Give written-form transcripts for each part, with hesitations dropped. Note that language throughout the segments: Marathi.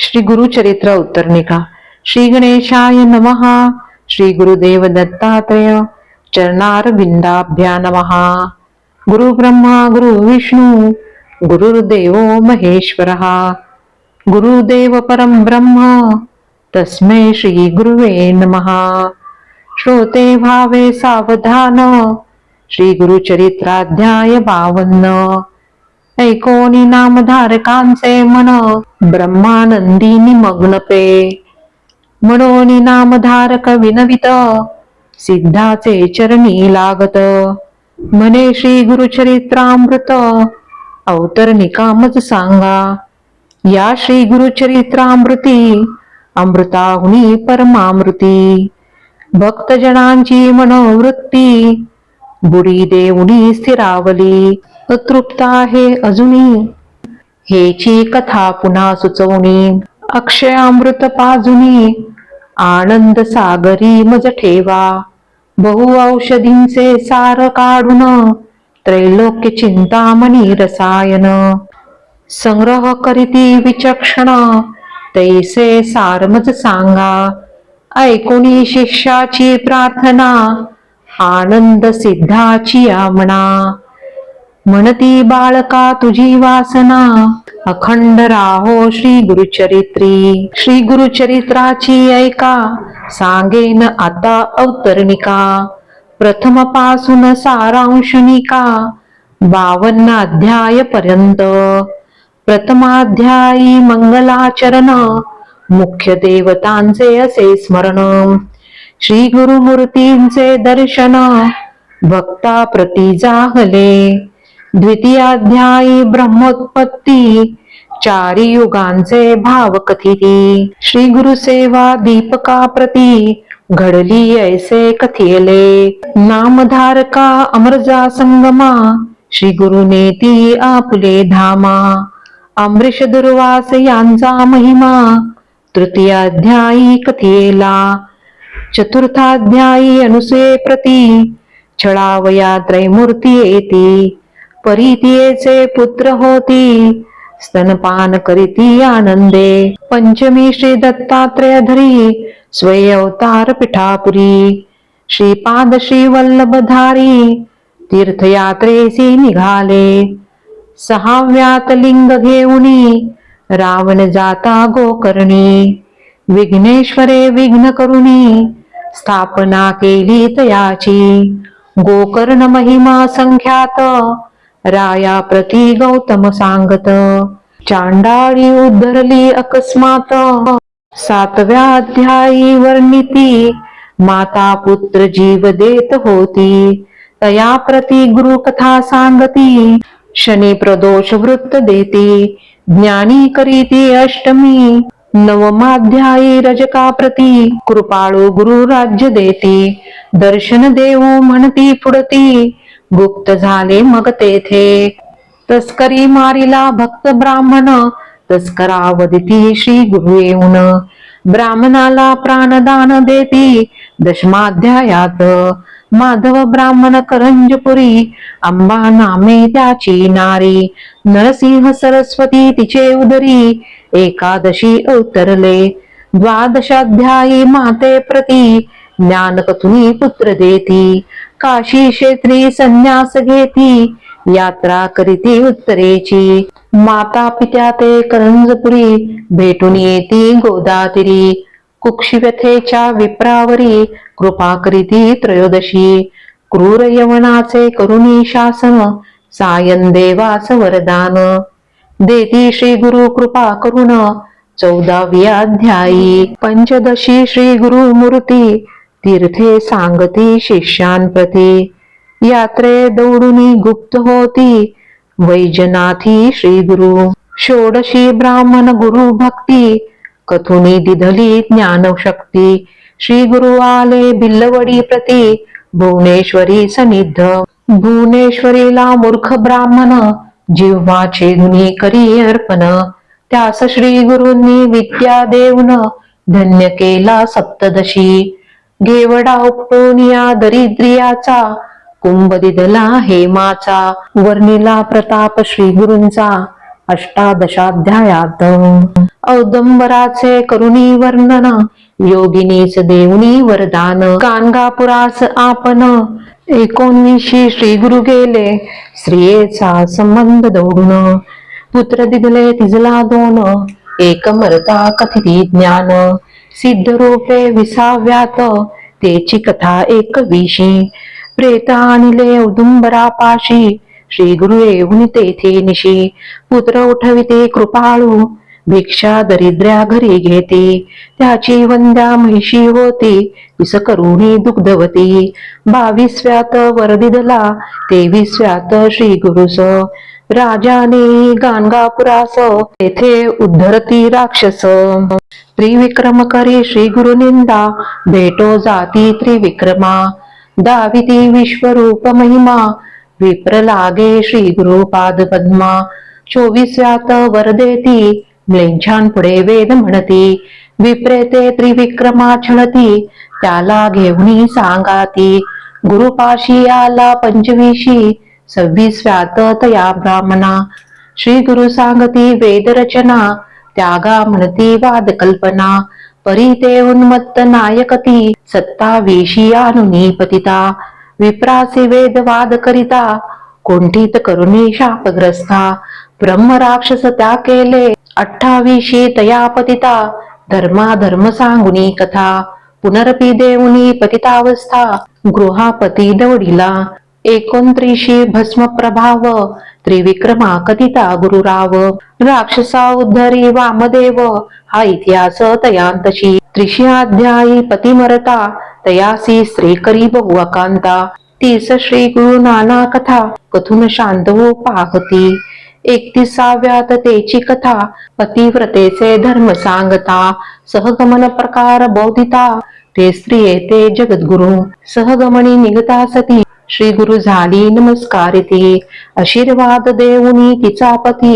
श्री गुरुचरित्र उत्तरनिका. श्री गणेशाय नमः. श्री गुरुदेव दत्तात्रेय चरणारविंदाभ्या नमः. गुरु ब्रह्मा गुरु विष्णू गुरुर्देव महेश्वरः. गुरुदेव परम ब्रह्म तस्मै श्री गुरुवे नमः. श्रोते भावे सावधान. श्री गुरुचरित्राध्याय 52. ऐकोनी नामधारकांचे मन ब्रह्मानंदी निमग्न पे. मनोनी नामधारक विनवित सिद्धाचे चरणी लागत. म्हणे श्री गुरुचरित्रामृत अवतरणिका मज सांगा. या श्री गुरुचरित्रामृती अमृताहुनी परमामृती. भक्तजनांची मनोवृत्ती बुडी देऊनी स्थिरावली. अतृप्त आहे अजुनी हेची कथा पुन्हा सुचवणी. अक्षयामृत पाजुनी आनंद सागरी मज ठेवा. बहु औषधींचे सार काढून त्रैलोक्य चिंतामणी रसायन. संग्रह करीती विचक्षण तैसे सार मज सांगा. ऐकोनी शिष्याची प्रार्थना आनंद सिद्धाची आमना. म्हणती बाळका तुझी वासना अखंड राहो श्री गुरुचरित्री. श्री गुरुचरित्राची ऐका सांगेन आता अवतरणिका. प्रथम पासून सारांशनिका 52 अध्याय पर्यंत. प्रथमाध्यायी मंगलाचरण मुख्य देवतांचे असे स्मरण. श्री गुरुमूर्तींचे दर्शन भक्ता प्रती जाहले. द्वितीयाध्यायी ब्रह्मोत्पत्ती 4 युगांचे भाव कथिती. श्री गुरुसेवा दीपका प्रती घडली ऐसे कथियले. नामधारका अमरजा संगमा श्री गुरुनेती आपुले धामा. अमृष दुर्वास यांचा महिमा तृतीयाध्यायी कथियेला. चतुर्थाध्यायी अनुसूये प्रती छळावया त्रैमूर्ती येती. परितीयेचे पुत्र होती स्तनपान करीती आनंदे. पंचमी श्री दत्तात्रेय धरी स्वय अवतार पिठापुरी. श्रीपाद श्री वल्लभधारी तीर्थयात्रेसी निघाले. 6व्यात लिंग घेऊनी रावण जाता गोकर्णी. विघ्नेश्वरे विघ्न करुणी स्थापना केली तयाची. गोकर्ण महिमा संख्यात राया प्रति गौतम सांगत. चांडाळी उद्धरली अकस्मात 7व्या अध्यायी वर्णिती. माता पुत्र जीव देत होती तया प्रति गुरु कथा सांगती. शनी प्रदोष वृत्त देती ज्ञानी करीती अष्टमी. 9माध्यायी रजका प्रती कृपाळू गुरु राज्य देती. दर्शन देऊ म्हणती पुढती गुप्त झाले मग तेथे. तस्करी मारिला भक्त ब्राह्मण तस्करावदिती श्री गुरु येऊन. ब्राह्मणाला प्राणदान देती 10माध्यायात. माधव ब्राह्मण करंजपुरी अंबा नामे त्याची नारी. नरसिंह सरस्वती तिचे उदरी 11शी अवतरले. 12अध्यायी माते प्रती ज्ञान कथुनी पुत्र देती. काशी क्षेत्री संन्यास घेती यात्रा करीती उत्तरेची. माता पित्या ते करंजपुरी भेटून येती गोदातिरी. कुक्षिव्यथेच्या विप्रावरी कृपा करीती त्रयोदशी. क्रूर यवनाचे करुणी शासन सायन देवास वरदान. देती श्री गुरु कृपा करुण 14वी अध्यायी. पंचदशी श्री गुरुमूर्ती तीर्थे सांगती शिष्यांप्रती. यात्रे दौडुनी गुप्त होती वैजनाथी श्री गुरु. षोडशी ब्राह्मण गुरु भक्ती कथुनी दिधली ज्ञानशक्ती. श्री गुरु आले बिल्लवडी प्रती भुवनेश्वरी सनिध. भुवनेश्वरीला मूर्ख ब्राह्मण जिव्हा छेदुनी करी अर्पण. त्यास श्री गुरूंनी विद्या देऊन धन्य केला सप्तदशी. घेवडा उपटून या दरिद्रियाचा कुंभ दिधला हेमाचा. वर्णिला प्रताप श्री गुरूंचा अष्टादशाध्यायात औदंबराचे करुणी वर्णन योगिनीच देऊनी वरदान गाणगापुरास आपण 19 श्री गुरु गेले स्त्रियेचा संबंध दौडून पुत्र दिगले तिजला 2 एक मरता कथिती ज्ञान सिद्ध रूपे 20व्यात तेची कथा 21 प्रेत आणिले औदुंबरापाशी श्री गुरु येऊन तेथे निशी पुत्र उठविते कृपाळू भिक्षा दरिद्र्या घरी घेते त्याची वंद्या म्हैशी होती विस करुणी दुग्धवती 22व्यात वरदिदला 23व्यात श्री गुरुस राजाने गाणगापुरास तेथे उद्धरती राक्षस त्रिविक्रम करी श्री गुरु निंदा भेटो जाती त्रिविक्रमा दाविती विश्वरूप महिमा विप्र लागे श्री गुरु पाद पद्मा 24व्यात वरदेती म्लेच्छान पुढे वेद म्हणती विप्रेते त्रिविक्रमा छळती त्याला घेऊनी सांगाती गुरुपाशी आला 25 26व्यात तया ब्राह्मणा श्री गुरु सांगती वेद रचना त्यागा म्हणती वाद कल्पना परी ते उन्मत्त नायकती 27 अनुनी पतिता विप्रासी वेद वाद करिता कोंठीत करुणी शापग्रस्ता ब्रह्म राक्षस त्या केले 28 तया पतिता धर्म सांगुनी कथा पुनरपी देऊनी पतितावस्था गृहापती दौडिला 29 भस्म प्रभाव त्रिविक्रमा कथिता गुरुराव राक्षसा उद्धरी वामदेव हा इतिहास तयांतशी 30 अध्यायी पतिमरता तयासी स्त्री करी बहु अकांता 30 श्री गुरु नाना कथा कथून शांत हो पाहती 31व्यात तेची कथा पतिव्रतेचे धर्म सांगता सहगमन प्रकार बोधिता ते स्त्रिये ते जगद्गुरु सहगमनी निघता सती श्री गुरु झाली नमस्कारिती आशीर्वाद देऊनी तिचा पती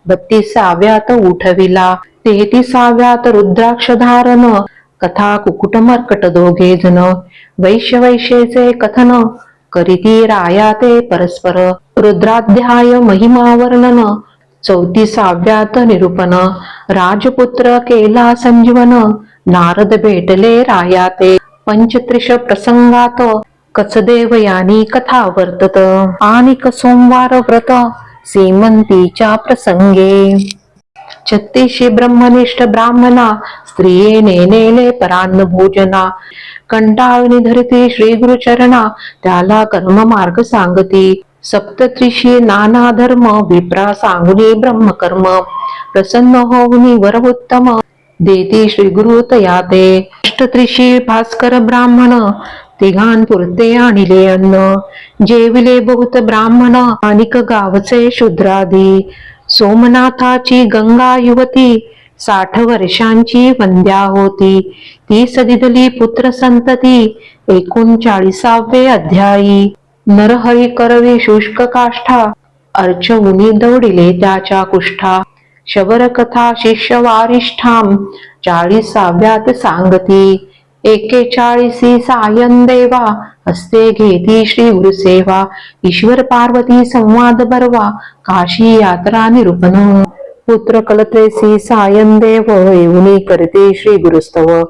32व्यात उठविला 33व्यात रुद्राक्ष धारण कथा कुकुट मर्कट दोघे जण वैश्येचे कथन करीती राया ते परस्पर रुद्राध्याय महिमा वर्णन 34व्यात निरूपण राजपुत्र केला संजीवन नारद भेटले राया ते 35 प्रसंगात कचदेव यानी कथा वर्तत आणिक सोमवार व्रत सीमंतीच्या प्रसंगे 36 ब्रह्मनिष्ठ ब्राह्मणा स्त्रियेने नेले परान्न भोजना कंटाळणी धरती श्री गुरुचरणा त्याला कर्म मार्ग सांगती 37 नाना धर्म विप्रा सांगुनी ब्रह्मकर्म प्रसन्न होऊनी वर उत्तम देती श्री गुरु तया ते 38 भास्कर ब्राह्मण तिघांपुरते आणिले अन्न जेविले बहुत ब्राह्मण अनिक गावचे शूद्रादी सोमनाथाची गंगा युवती 60 वर्षांची वंद्या होती ती सदिदली पुत्र संतती 39वे अध्यायी नरहरी करवी शुष्क काष्ठा अर्चवुनी दौडिले त्याच्या कुष्ठा शबर कथा शिष्य वारिष्ठाम 40व्यात सांगती 41 सायन देवा हस्ते घेती श्री गुरुसेवा ईश्वर पार्वती संवाद बरवा काशी यात्रा निरूपण पुत्र कलत्रेसी सायन देव येऊनी करते श्री गुरुस्तव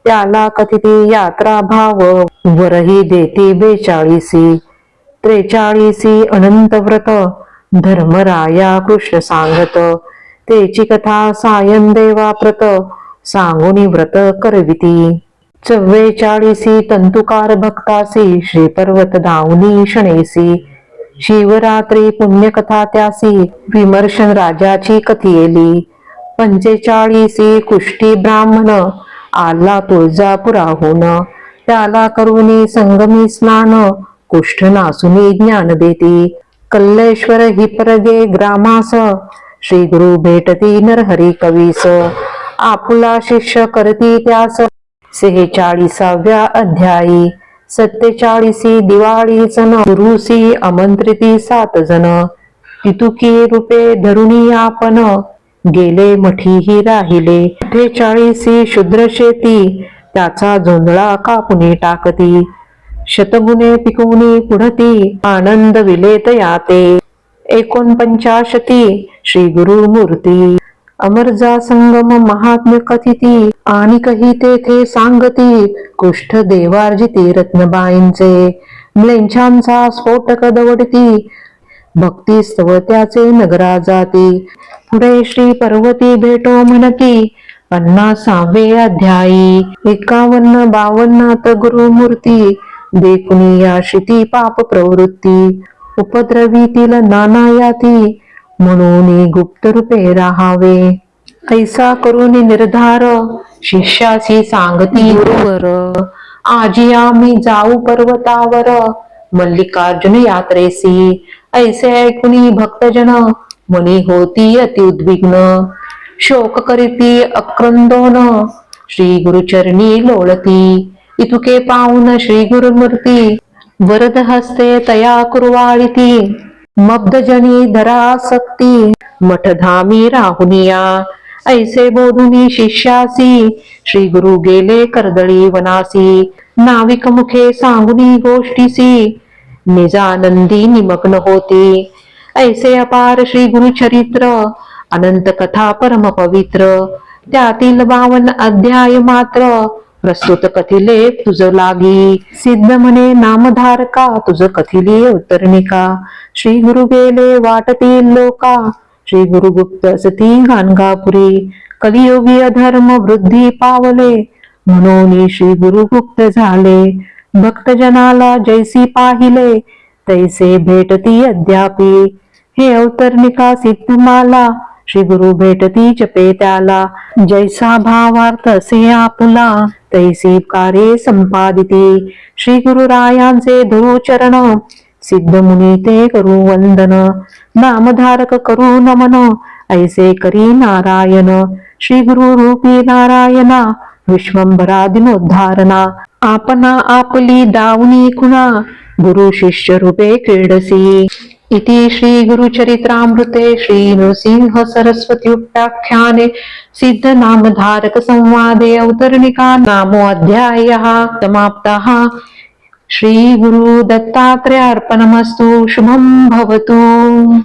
त्याला कथिती यात्रा भाव वरही देती 42 43 अनंत व्रत धर्मराया कृष्ण सांगत तेची कथा सायन देवा प्रत सांगुनी व्रत करविती 44 तंतुकार भक्तासी श्री पर्वत दाऊनी शणेसी शिवरात्री पुण्यकथा त्यासी विमर्शन राजाची कथियेली 45 कुष्टी ब्राह्मण आला तुळजापुराहून त्याला करुणी संगमी स्नान कुष्ठ नासुनी ज्ञान देती कल्लेश्वर हि परगे ग्रामास श्री गुरु भेटती नरहरी कवीस आपुला शिष्य करती त्यास 46व्या अध्यायी 47 दिवाळी जन गुरुसी आमंत्रिती 7 जण तितुकी रूपे धरुणी आपण गेले मठीही राहिले 48 शूद्र शेती त्याचा जोंधळा कापुनी टाकती शतगुणे पिकवणी पुढती आनंद विलेत याते 49 श्री गुरुमूर्ती. अमरजा संगम महात्म्य कथिती आणि कही तेथे सांगती. कुष्ठ देवार्जिती रत्नबाईंचे म्लेच्छांचा स्फोटक दवडती. भक्ती स्तव त्याचे नगरा जाती. पुढे श्री पर्वती भेटो म्हणती. 50वे अध्यायी. 51-52 गुरुमूर्ती. देखुनी या शिती पाप प्रवृत्ती. उपद्रवीतील नाना याती. म्हणून गुप्त रूपे राहावे. ऐसा करून निर्धार शिष्यासी सांगती गुरुवर. आजी आम्ही जाऊ पर्वतावर मल्लिकार्जुन यात्रेसी. ऐसे ऐकुनी भक्तजन मनी होती अति उद्विग्न. शोक करीती अक्रंदोन श्री गुरुचरणी लोळती. इतुके पाहून श्री गुरुमूर्ती वरद हस्ते तया कुरवाळीती. मब्धजनी धरासक्ती मठधामी राहुनिया. ऐसे बोधुनी शिष्यासी श्री गुरु गेले कर्दळी वनासी. नाविक मुखे सांगुनी गोष्टीसी निजानंदी निमग्न होती. ऐसे अपार श्री गुरुचरित्र अनंत कथा परम पवित्र. त्यातील 52 अध्याय मात्र प्रस्तुत कथिले तुझ लागी. सिद्ध म्हणे नामधारका तुझ कथिली अवतरणिका. श्री गुरु गेले वाटतील लोका. श्री गुरु गुप्त असती गाणगापुरी. कलियुगी अधर्म वृद्धी पावले म्हणून श्री गुरु गुप्त झाले. भक्तजनाला जैसी पाहिले तैसे भेटती अद्यापी. हे अवतरणिका सिद्धमाला श्री गुरु भेटती जपे त्याला. जैसा भावार्थ असे आपुला तैसी कार्ये संपादिती. श्री गुरुरायांचे धरू चरण सिद्ध मुनी ते करू वंदन. नामधारक करू नमन ऐसे करी नारायण. श्री गुरु रूपी नारायणा विश्वंभरा दिनोद्धारणा. आपणा आपली दावणी खुणा गुरु शिष्य रूपे क्रीडसी. इति श्री गुरुचरित्रामृते श्री नृसिंह सरस्वती उपाख्याने सिद्ध नामधारक संवादे अवतरणिका नामो अध्यायः समाप्तः. श्री गुरु दत्तात्रेयार्पणमस्तु. शुभं भवतु.